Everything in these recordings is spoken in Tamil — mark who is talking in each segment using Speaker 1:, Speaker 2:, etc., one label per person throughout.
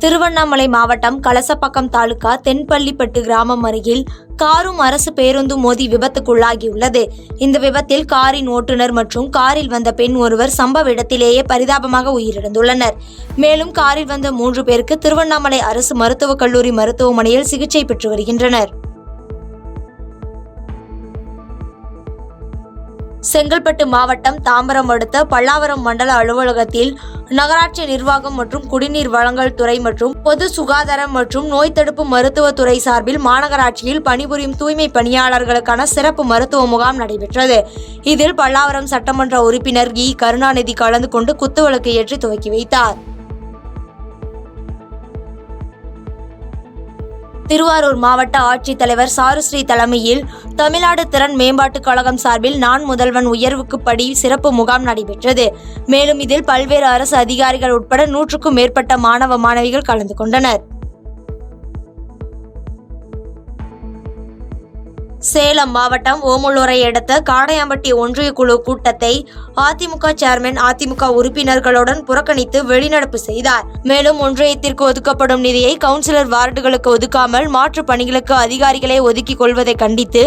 Speaker 1: திருவண்ணாமலை மாவட்டம் கலசப்பாக்கம் தாலுகா தென்பள்ளிப்பட்டு கிராமம் அருகில் காரும் அரசு பேருந்தும் மோதி விபத்துக்குள்ளாகியுள்ளது. இந்த விபத்தில் காரின் ஓட்டுநர் மற்றும் காரில் வந்த பெண் ஒருவர் சம்பவ இடத்திலேயே பரிதாபமாக உயிரிழந்துள்ளனர். மேலும் காரில் வந்த 3 பேருக்கு திருவண்ணாமலை அரசு மருத்துவக் கல்லூரி மருத்துவமனையில் சிகிச்சை பெற்று வருகின்றனர். செங்கல்பட்டு மாவட்டம் தாம்பரம் அடுத்த பல்லாவரம் மண்டல அலுவலகத்தில் நகராட்சி நிர்வாகம் மற்றும் குடிநீர் வழங்கல் துறை மற்றும் பொது சுகாதாரம் மற்றும் நோய் தடுப்பு மருத்துவத்துறை சார்பில் மாநகராட்சியில் பணிபுரியும் தூய்மை பணியாளர்களுக்கான சிறப்பு மருத்துவ முகாம் நடைபெற்றது. இதில் பல்லாவரம் சட்டமன்ற உறுப்பினர் இ. கருணாநிதி கலந்து கொண்டு குத்துவிளக்கு ஏற்றி துவக்கி வைத்தார். திருவாரூர் மாவட்ட ஆட்சித்தலைவர் சாருஸ்ரீ தலைமையில் தமிழ்நாடு திறன் மேம்பாட்டுக் கழகம் சார்பில் நான் முதல்வன் உயர்வுக்கு படி சிறப்பு முகாம் நடைபெற்றது. மேலும் இதில் பல்வேறு அரசு அதிகாரிகள் உட்பட 100க்கும் மேற்பட்ட மாணவ மாணவிகள் கலந்து கொண்டனர். சேலம் மாவட்டம் ஓமலூரை அடுத்த காடையாம்பட்டி ஒன்றிய குழு கூட்டத்தை அதிமுக சேர்மன் அதிமுக உறுப்பினர்களுடன் புறக்கணித்து வெளிநடப்பு செய்தார். மேலும் ஒன்றியத்திற்கு ஒதுக்கப்படும் நிதியை கவுன்சிலர் வார்டுகளுக்கு ஒதுக்காமல் மாற்று பணிகளுக்கு அதிகாரிகளை ஒதுக்கிக் கொள்வதை கண்டித்து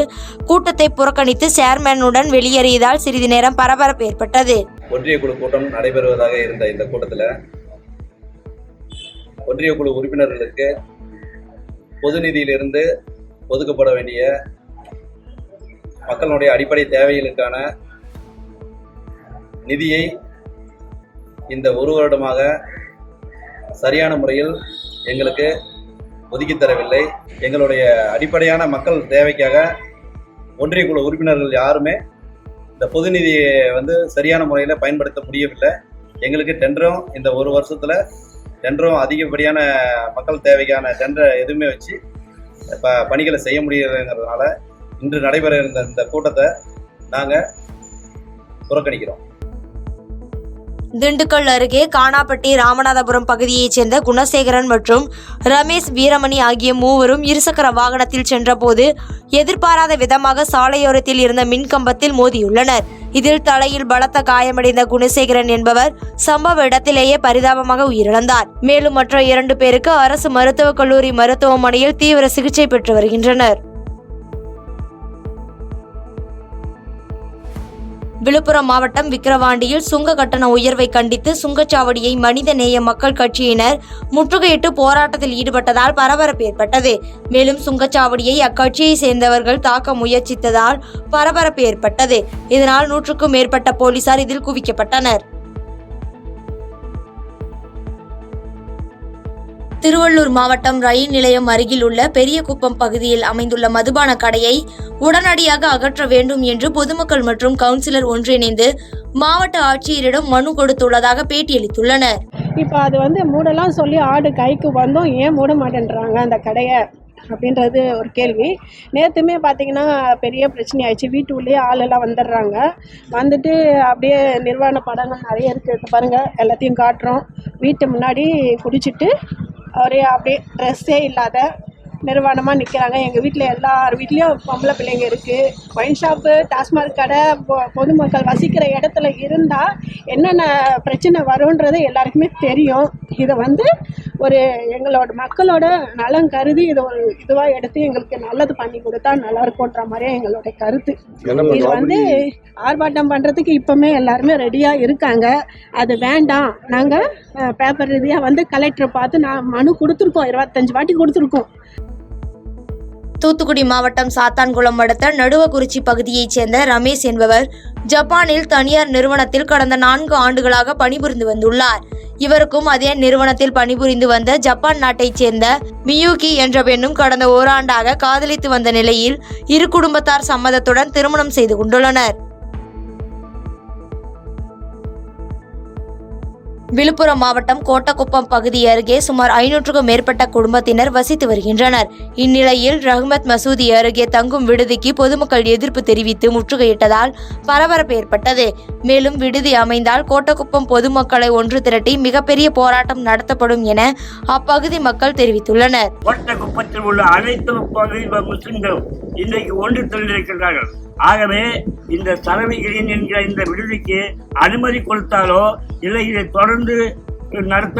Speaker 1: கூட்டத்தை புறக்கணித்து சேர்மனுடன் வெளியேறியதால் சிறிது நேரம் பரபரப்பு ஏற்பட்டது.
Speaker 2: ஒன்றிய குழு கூட்டம் நடைபெறுவதாக இருந்த இந்த கூட்டத்தில் ஒன்றிய குழு உறுப்பினர்களுக்கு பொது நிதியிலிருந்து ஒதுக்கப்பட வேண்டிய மக்களுடைய அடிப்படை தேவைகளுக்கான நிதியை இந்த 1 வருடமாக சரியான முறையில் எங்களுக்கு ஒதுக்கி தரவில்லை. எங்களுடைய அடிப்படையான மக்கள் தேவைக்காக ஒன்றிய குழு உறுப்பினர்கள் யாருமே இந்த பொது நிதியை சரியான முறையில் பயன்படுத்த முடியவில்லை. எங்களுக்கு டெண்டரும் இந்த 1 வருஷத்தில் டெண்டரும் அதிகப்படியான மக்கள் தேவைக்கான டெண்டரை எதுவுமே வச்சு பணிகளை செய்ய முடியலைங்கிறதுனால இன்று நடைபெற இருந்த இந்த கூட்டத்தை நாங்கள் புறக்கணிக்கிறோம்.
Speaker 1: திண்டுக்கல் அருகே கானாப்பட்டி ராமநாதபுரம் பகுதியைச் சேர்ந்த குணசேகரன் மற்றும் ரமேஷ் வீரமணி ஆகிய மூவரும் இருசக்கர வாகனத்தில் சென்றபோது எதிர்பாராத விதமாக சாலையோரத்தில் இருந்த மின்கம்பத்தில் மோதியுள்ளனர். இதில் தலையில் பலத்த காயமடைந்த குணசேகரன் என்பவர் சம்பவ இடத்திலேயே பரிதாபமாக உயிரிழந்தார். மேலும் மற்ற 2 பேருக்கு அரசு மருத்துவக் கல்லூரி மருத்துவமனையில் தீவிர சிகிச்சை பெற்று வருகின்றனர். விழுப்புரம் மாவட்டம் விக்கிரவாண்டியில் சுங்க கட்டண உயர்வை கண்டித்து சுங்கச்சாவடியை மனிதநேய மக்கள் கட்சியினர் முற்றுகையிட்டு போராட்டத்தில் ஈடுபட்டதால் பரபரப்பு ஏற்பட்டது. மேலும் சுங்கச்சாவடியை அக்கட்சியை சேர்ந்தவர்கள் தாக்க முயற்சித்ததால் பரபரப்பு ஏற்பட்டது. இதனால் 100க்கும் மேற்பட்ட போலீசார் இதில் குவிக்கப்பட்டனர். திருவள்ளூர் மாவட்டம் ரயில் நிலையம் அருகில் உள்ள பெரியகுப்பம் பகுதியில் அமைந்துள்ள மதுபான கடையை உடனடியாக அகற்ற வேண்டும் என்று பொதுமக்கள் மற்றும் கவுன்சிலர் ஒன்றிணைந்து மாவட்ட ஆட்சியரிடம் மனு கொடுத்துள்ளதாக பேட்டியளித்துள்ளனர்.
Speaker 3: இப்போ அது மூடலாம் சொல்லி ஆர்டு கைக்கு வந்தோம், ஏன் மூட மாட்டேன்றாங்க அந்த கடையை அப்படின்றது ஒரு கேள்வி. நேற்றுமே பார்த்திங்கன்னா பெரிய பிரச்சனை ஆயிடுச்சு. வீட்டு உள்ளே ஆளெல்லாம் வந்துடுறாங்க. வந்துட்டு அப்படியே நிர்வாண படங்கள் நிறைய இருக்குது பாருங்கள், எல்லாத்தையும் காட்டுறோம். வீட்டு முன்னாடி குடிச்சிட்டு ஒரே அப்படியே ட்ரெஸ்ஸே இல்லாத நிர்வாணமாக நிற்கிறாங்க. எங்கள் வீட்டில் எல்லார் வீட்லேயும் பொம்பளை பிள்ளைங்க இருக்குது. ஒயின் ஷாப்பு, டாஸ்மாக் கடை, பொதுமக்கள் வசிக்கிற இடத்துல இருந்தால் என்னென்ன பிரச்சனை வரும்ன்றது எல்லாருக்குமே தெரியும். இதை ஒரு எங்களோட மக்களோட நலம் கருதி இதை ஒரு இதுவாக எடுத்து எங்களுக்கு நல்லது பண்ணி கொடுத்தா நல்லா இருக்கும்ன்ற மாதிரியே எங்களோட கருத்து. இது ஆர்ப்பாட்டம் பண்ணுறதுக்கு இப்போவுமே எல்லாருமே ரெடியாக இருக்காங்க. அது வேண்டாம், நாங்கள் பேப்பர் ரீதியாக கலெக்டரை பார்த்து நான் மனு கொடுத்துருக்கோம், 25 வாட்டி கொடுத்துருக்கோம்.
Speaker 1: தூத்துக்குடி மாவட்டம் சாத்தான்குளம் அடுத்த நடுவக்குறிச்சி பகுதியைச் சேர்ந்த ரமேஷ் என்பவர் ஜப்பானில் தனியார் நிறுவனத்தில் கடந்த 4 ஆண்டுகளாக பணிபுரிந்து வந்துள்ளார். இவருக்கும் அதே நிறுவனத்தில் பணிபுரிந்து வந்த ஜப்பான் நாட்டைச் சேர்ந்த மியூகி என்ற பெண்ணும் கடந்த ஓராண்டாக காதலித்து வந்த நிலையில் இரு குடும்பத்தார் சம்மதத்துடன் திருமணம் செய்து கொண்டுள்ளனர். விழுப்புரம் மாவட்டம் கோட்டக்குப்பம் பகுதி அருகே சுமார் 500க்கும் மேற்பட்ட குடும்பத்தினர் வசித்து வருகின்றனர். இந்நிலையில் ரஹ்மத் மசூதி அருகே தங்கும் விடுதிக்கு பொதுமக்கள் எதிர்ப்பு தெரிவித்து முற்றுகையிட்டதால் பரபரப்பு ஏற்பட்டது. மேலும் விடுதி அமைந்தால் கோட்டக்குப்பம் பொதுமக்களை ஒன்று திரட்டி மிகப்பெரிய போராட்டம் நடத்தப்படும் என அப்பகுதி மக்கள் தெரிவித்துள்ளனர்.
Speaker 4: கோட்டக்குப்பத்தில் உள்ள அனைத்து பகுதி முஸ்லிம்களும் இன்றைக்கு ஒன்று திரண்டிருக்கிறார்கள். ஆகவே இந்த சரவிகிரின் என்கிற இந்த விடுதிக்கு அனுமதி கொடுத்தாலோ இல்லை இதை தொடர்ந்து நடத்த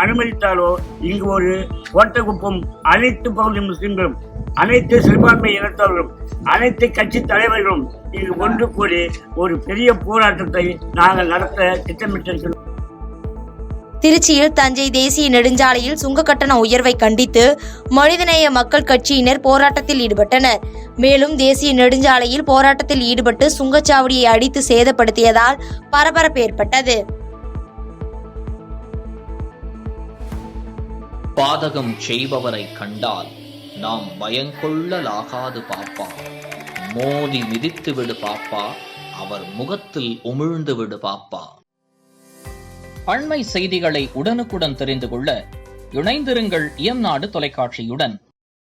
Speaker 4: அனுமதித்தாலோ இங்கு ஒரு கோட்டகுப்பம் அனைத்து பகுதி முஸ்லிம்களும், அனைத்து சிறுபான்மை இனத்தவர்களும், அனைத்து கட்சி தலைவர்களும் இங்கு ஒன்று கூடி ஒரு பெரிய போராட்டத்தை நாங்கள் நடத்த திட்டமிட்டிருக்கிறோம்.
Speaker 1: திருச்சியில் தஞ்சை தேசிய நெடுஞ்சாலையில் சுங்க கட்டண உயர்வை கண்டித்து மனிதநேய மக்கள் கட்சியினர் போராட்டத்தில் ஈடுபட்டனர். மேலும் தேசிய நெடுஞ்சாலையில் போராட்டத்தில் ஈடுபட்டு சுங்கச்சாவடியை அடித்து சேதப்படுத்தியதால் பரபரப்பு ஏற்பட்டது.
Speaker 5: பாதகம் செய்பவரை கண்டால் நாம் பயங்கொள்ளலாகாது பாப்பா, மோதி மிதித்து விடு பாப்பா, அவர் முகத்தில் உமிழ்ந்து விடு பாப்பா. அண்மை செய்திகளை உடனுக்குடன் தெரிந்து கொள்ள இணைந்திருங்கள் இயம்நாடு தொலைக்காட்சியுடன்.